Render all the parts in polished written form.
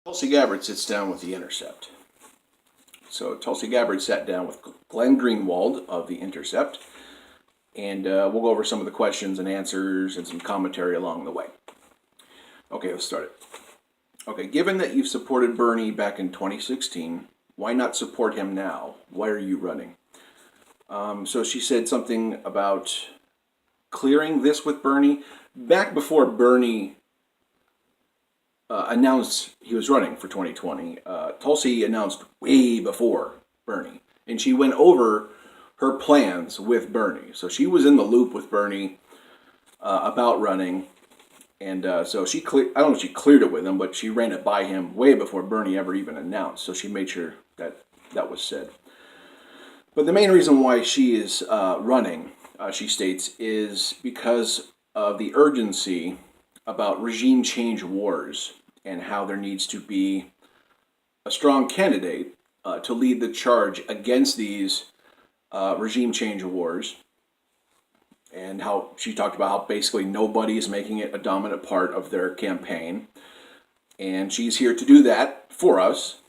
Tulsi Gabbard sits down with the Intercept. So Tulsi Gabbard sat down with Glenn Greenwald of the Intercept, and we'll go over some of the questions and answers and some commentary along the way. Okay, let's start it. Okay, given that you've supported Bernie back in 2016, why not support him now? Why are you running? So she said something about clearing this with Bernie. Back before Bernie announced he was running for 2020, Tulsi announced way before Bernie. And she went over her plans with Bernie. So she was in the loop with Bernie about running. And so I don't know if she cleared it with him, but she ran it by him way before Bernie ever even announced. So she made sure that that was said. But the main reason why she is running, she states, is because of the urgency about regime change wars and how there needs to be a strong candidate to lead the charge against these regime change wars. And how she talked about how basically nobody is making it a dominant part of their campaign. And she's here to do that for us.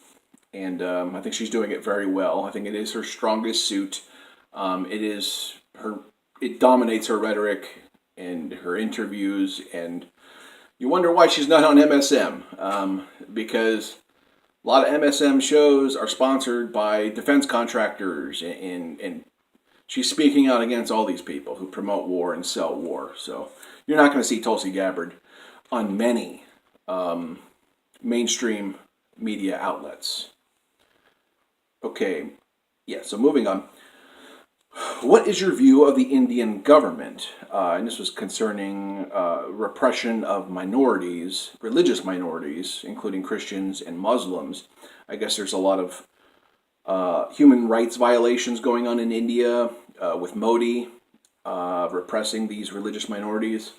And I think she's doing it very well. I think it is her strongest suit. It dominates her rhetoric and her interviews. And you wonder why she's not on MSM. Because a lot of MSM shows are sponsored by defense contractors, and she's speaking out against all these people who promote war and sell war. So you're not going to see Tulsi Gabbard on many mainstream media outlets. Okay, yeah, so moving on. What is your view of the Indian government? And this was concerning repression of minorities, religious minorities, including Christians and Muslims. I guess there's a lot of human rights violations going on in India with Modi repressing these religious minorities.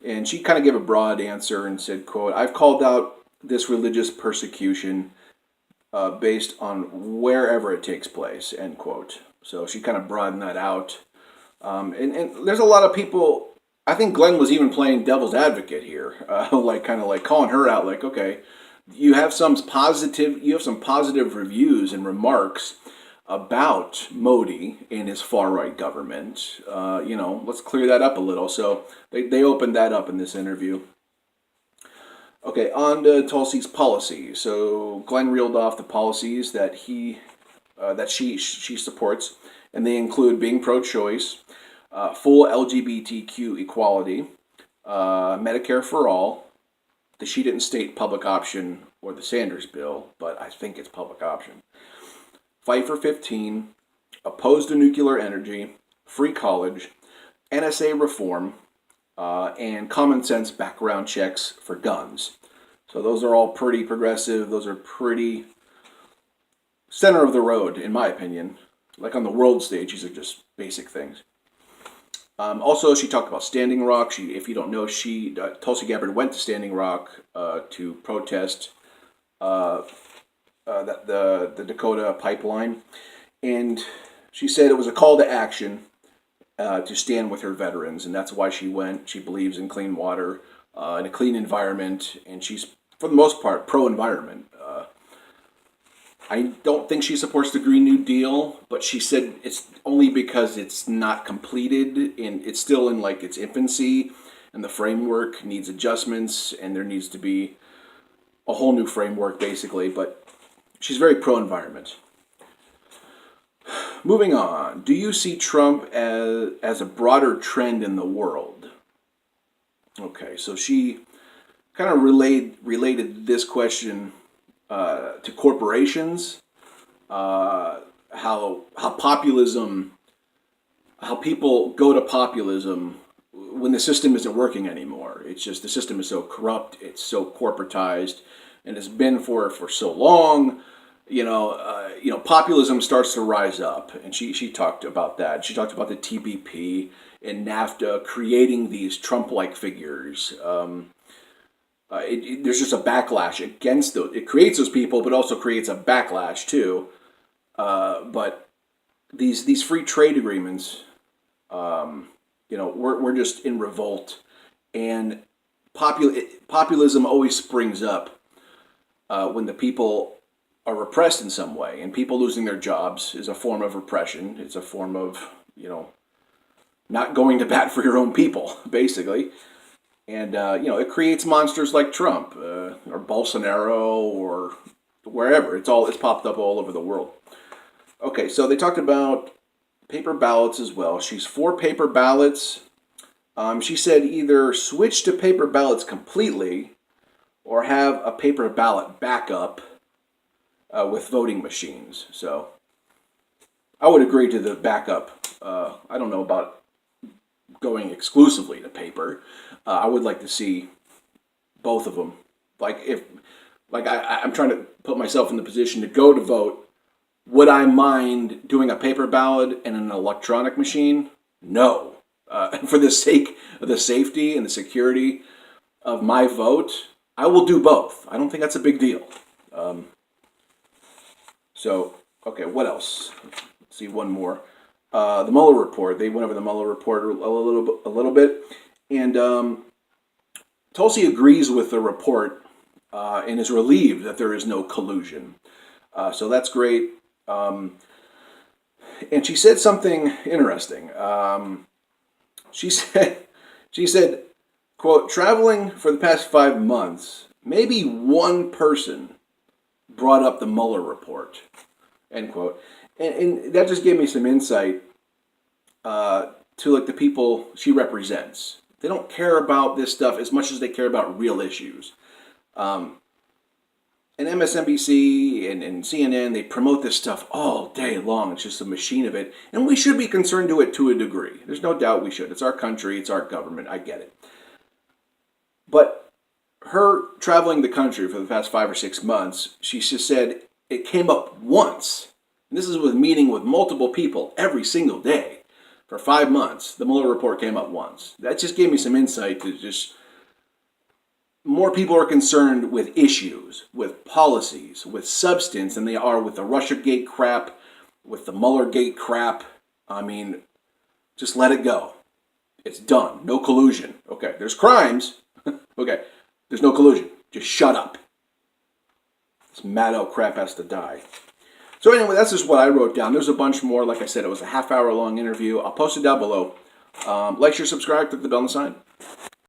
And she kind of gave a broad answer and said, quote, "I've called out this religious persecution based on wherever it takes place," end quote. So she kind of broadened that out. And there's a lot of people, I think Glenn was even playing devil's advocate here, kind of calling her out, like, okay, you have some positive reviews and remarks about Modi and his far-right government. Let's clear that up a little. So they opened that up in this interview. Okay, on to Tulsi's policy. So Glenn reeled off the policies that she supports, and they include being pro-choice, full LGBTQ equality, Medicare for all. She didn't state public option or the Sanders bill, but I think it's public option. Fight for 15, oppose to nuclear energy, free college, NSA reform, and common sense background checks for guns. So those are all pretty progressive. Those are pretty center of the road, in my opinion. Like on the world stage, these are just basic things. Also, she talked about Standing Rock. If you don't know, Tulsi Gabbard went to Standing Rock to protest the Dakota pipeline, and she said it was a call to action to stand with her veterans, and that's why she went. She believes in clean water and a clean environment, and she's, for the most part, pro-environment. I don't think she supports the Green New Deal, but she said it's only because it's not completed and it's still in its infancy, and the framework needs adjustments, and there needs to be a whole new framework, basically. But she's very pro-environment. Moving on, do you see Trump as a broader trend in the world? Okay, so she kind of related this question to corporations, how populism, how people go to populism when the system isn't working anymore. It's just the system is so corrupt, it's so corporatized, and it's been for so long. Populism starts to rise up, and she talked about that. She talked about the TPP and NAFTA creating these Trump-like figures. There's just a backlash against those. It creates those people, but also creates a backlash too. But these free trade agreements, we're just in revolt, and populism always springs up when the people are repressed in some way, and people losing their jobs is a form of repression. It's a form of, not going to bat for your own people, basically. And, it creates monsters like Trump or Bolsonaro or wherever. It's popped up all over the world. Okay, so they talked about paper ballots as well. She's for paper ballots. She said either switch to paper ballots completely or have a paper ballot backup with voting machines. So I would agree to the backup. I don't know about going exclusively to paper. I would like to see both of them. I'm trying to put myself in the position to go to vote. Would I mind doing a paper ballot and an electronic machine? No. For the sake of the safety and the security of my vote, I will do both. I don't think that's a big deal. Okay, what else? Let's see, one more. The Muller Report. They went over the Muller Report a little bit, and Tulsi agrees with the report and is relieved that there is no collusion. So that's great. And she said something interesting. She said, quote, traveling for the past 5 months, maybe one person brought up the Mueller report, end quote. And that just gave me some insight to the people she represents. They don't care about this stuff as much as they care about real issues. And MSNBC and CNN, they promote this stuff all day long. It's just a machine of it. And we should be concerned to it to a degree. There's no doubt we should. It's our country. It's our government. I get it. But her traveling the country for the past 5 or 6 months, she just said it came up once. And this is with meeting with multiple people every single day. For 5 months, the Mueller report came up once. That just gave me some insight to just more people are concerned with issues, with policies, with substance than they are with the Russiagate crap, with the Muellergate crap. I mean, just let it go. It's done. No collusion. Okay, there's crimes. Okay, there's no collusion. Just shut up. This Maddow crap has to die. So anyway, that's just what I wrote down. There's a bunch more. Like I said, it was a half-hour long interview. I'll post it down below. Like, share, subscribe, click the bell on the side.